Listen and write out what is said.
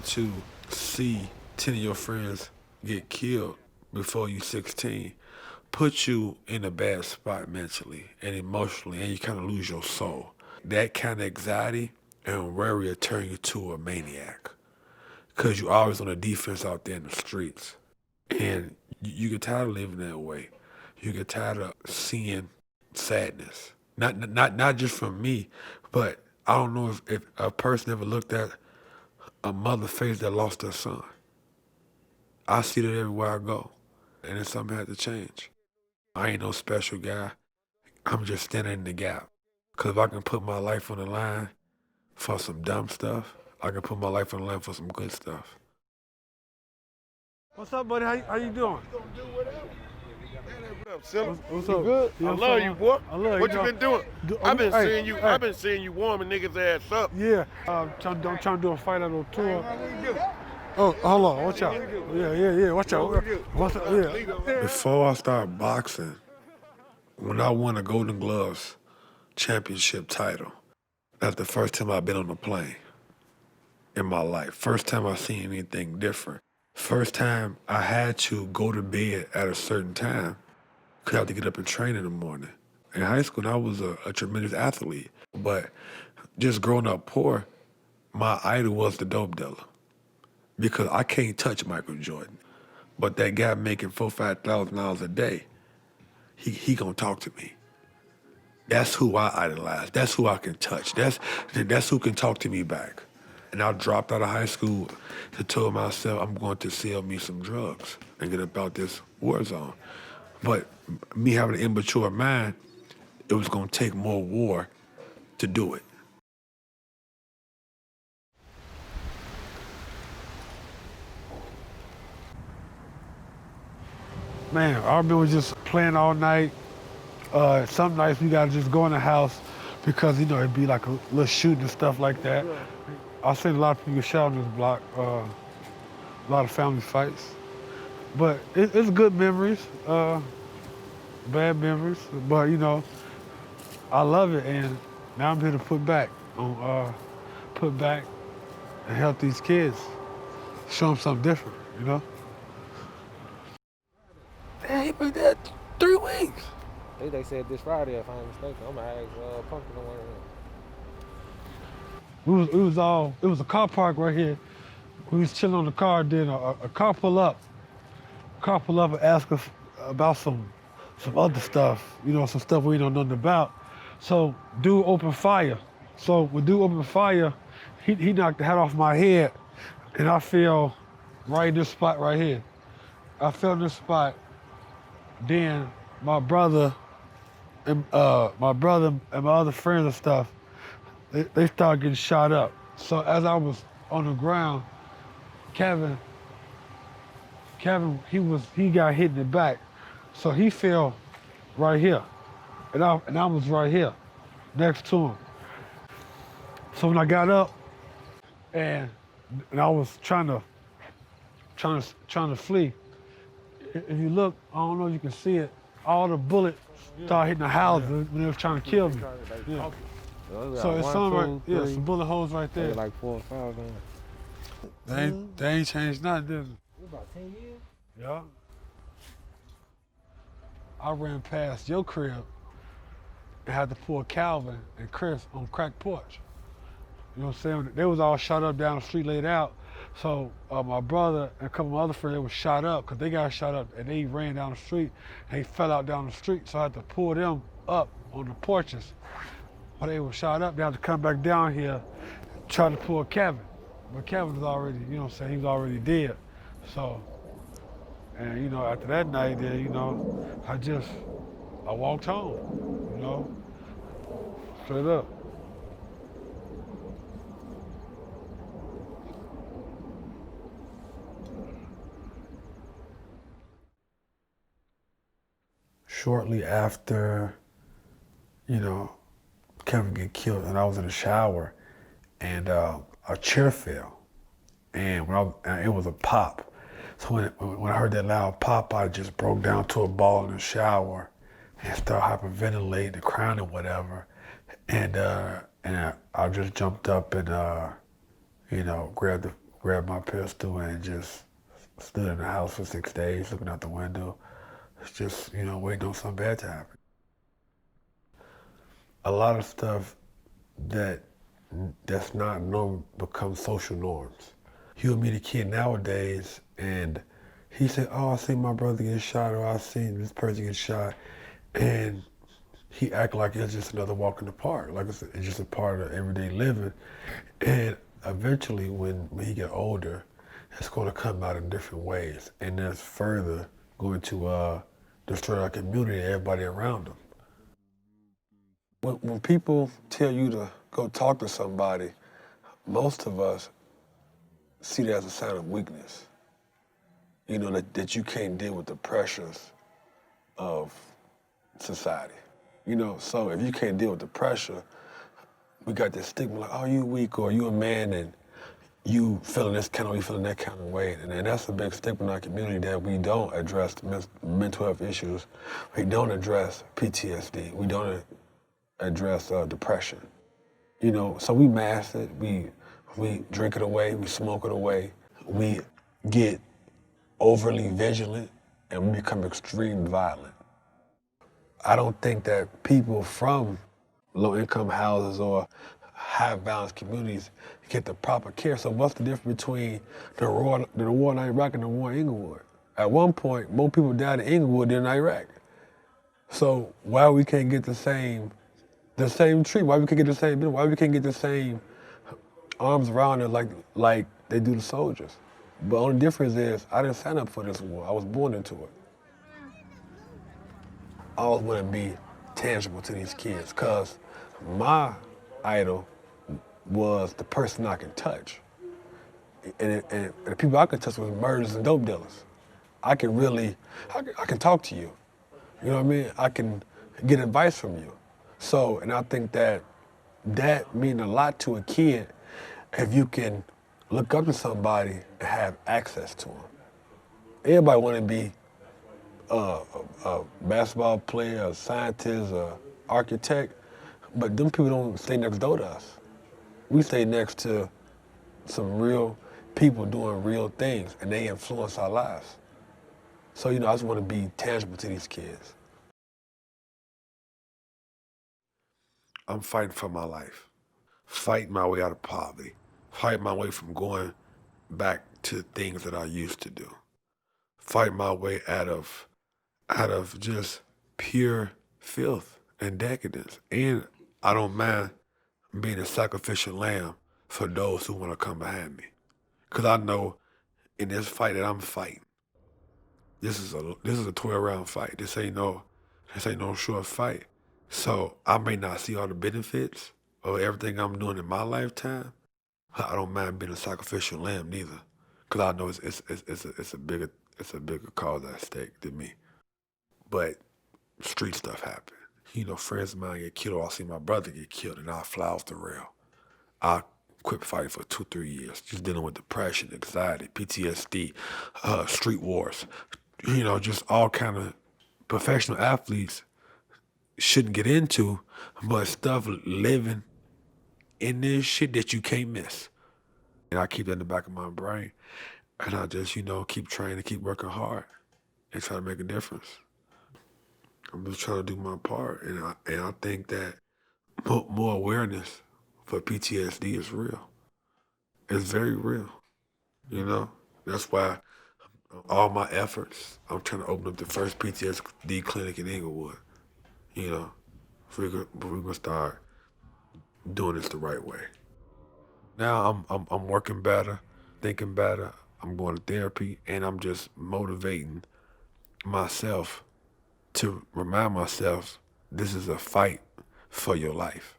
to see 10 of your friends get killed before you 16 puts you in a bad spot mentally and emotionally, and you kind of lose your soul. That kind of anxiety and worry will turn you to a maniac because you're always on the defense out there in the streets. And you get tired of living that way. You get tired of seeing sadness. Not just from me, but I don't know if a person ever looked at a mother face that lost her son. I see that everywhere I go, and it's something had to change. I ain't no special guy. I'm just standing in the gap. Cause if I can put my life on the line for some dumb stuff, I can put my life on the line for some good stuff. What's up, buddy? How you doing? What up, Silly? What's You up? good? Yeah, I love you, boy. I love you. What you been doing? I've been seeing you warming niggas' ass up. Yeah, I'm trying to do a fight on a tour. Oh, hold on, watch out. Yeah, watch out. What's up? Yeah. Before I started boxing, when I won a Golden Gloves championship title, that's the first time I've been on a plane in my life. First time I seen anything different. First time I had to go to bed at a certain time because I had to get up and train in the morning. In high school, I was a tremendous athlete, but just growing up poor, my idol was the dope dealer because I can't touch Michael Jordan. But that guy making $4,000-5,000 a day, he gonna talk to me. That's who I idolize. That's who I can touch. That's who can talk to me back. And I dropped out of high school to tell myself I'm going to sell me some drugs and get about this war zone. But me having an immature mind, it was going to take more war to do it. Man, I remember just playing all night. Some nights we gotta just go in the house because it'd be like a little shooting and stuff like that. I've seen a lot of people get shot on this block. A lot of family fights, but it's good memories, bad memories. But I love it, and now I'm here to put back and help these kids, show them something different. Damn, he been there 3 weeks. They said this Friday, if I'm not mistaken. I'm gonna ask Pumpkin on one of them. It was a car park right here. We was chilling on the car, then a car pull up. And ask us about some other stuff, some stuff we don't know nothing about. So dude opened fire. So when dude opened fire, he knocked the hat off my head, and I fell right in this spot right here. I fell in this spot. Then my brother and my other friends and stuff, they started getting shot up. So as I was on the ground, Kevin, he got hit in the back. So he fell right here. And I was right here, next to him. So when I got up and I was trying to flee, if you look, I don't know if you can see it, all the bullets started hitting the houses when they was trying to kill me. Yeah. So it's some some bullet holes right there. Like 4 or 5 on it. They ain't changed nothing, did It about 10 years? they? Yeah. I ran past your crib and had to pull Calvin and Chris on crack porch. You know what I'm saying? They was all shot up down the street, laid out. So my brother and a couple of my other friends, they were shot up because they got shot up and they ran down the street and they fell out down the street. So I had to pull them up on the porches. While they were shot up, they had to come back down here, try to pull Kevin. But Kevin was already, he was already dead. So, and after that night there, I walked home, straight up. Shortly after, Kevin get killed, and I was in the shower, and a chair fell, and it was a pop. So when I heard that loud pop, I just broke down to a ball in the shower, and started hyperventilating and crying or whatever, and I just jumped up and grabbed grabbed my pistol and just stood in the house for 6 days looking out the window. It's just, waiting on something bad to happen. A lot of stuff that's not normal becomes social norms. He'll meet a kid nowadays and he said, oh, I seen my brother get shot, or I seen this person get shot. And he act like it's just another walk in the park, like it's just a part of everyday living. And eventually, when he get older, it's going to come out in different ways, and that's further going to destroy our community and everybody around them. When people tell you to go talk to somebody, most of us see that as a sign of weakness. That you can't deal with the pressures of society. So if you can't deal with the pressure, we got this stigma like, oh, you weak, or you a man and you feeling this kind of way, you feeling that kind of way. And that's a big stigma in our community, that we don't address mental health issues. We don't address PTSD. We don't address depression. So we mask it, we drink it away, we smoke it away, we get overly vigilant, and we become extreme violent. I don't think that people from low-income houses or high-violence communities get the proper care. So what's the difference between the war in Iraq and the war in Englewood? At one point, more people died in Englewood than in Iraq. So why we can't get the same treatment? Why we can't get the same? Why we can't get the same arms around it like they do the soldiers? But the only difference is I didn't sign up for this war. I was born into it. I always want to be tangible to these kids, because my idol was the person I can touch. And the people I could touch was murderers and dope dealers. I can talk to you. You know what I mean? I can get advice from you. So, and I think that means a lot to a kid if you can look up to somebody and have access to them. Everybody want to be a basketball player, a scientist, a architect, but them people don't stay next door to us. We stay next to some real people doing real things, and they influence our lives. So, I just want to be tangible to these kids. I'm fighting for my life, fighting my way out of poverty, fighting my way from going back to things that I used to do, fighting my way out of just pure filth and decadence. And I don't mind being a sacrificial lamb for those who want to come behind me. Because I know in this fight that I'm fighting, this is a 12-round fight. This ain't no short fight. So I may not see all the benefits of everything I'm doing in my lifetime. I don't mind being a sacrificial lamb neither, because I know it's a bigger cause at stake than me. But street stuff happen. Friends of mine get killed, or I see my brother get killed, and I fly off the rail. I quit fighting for 2-3 years, just dealing with depression, anxiety, PTSD, street wars. Just all kind of professional athletes shouldn't get into, but stuff living in this shit that you can't miss. And I keep that in the back of my brain. And I just, keep training, keep working hard, and try to make a difference. I'm just trying to do my part. And I think that more awareness for PTSD is real. It's very real. That's why all my efforts, I'm trying to open up the first PTSD clinic in Englewood. We're gonna start doing this the right way. Now I'm working better, thinking better. I'm going to therapy, and I'm just motivating myself to remind myself this is a fight for your life.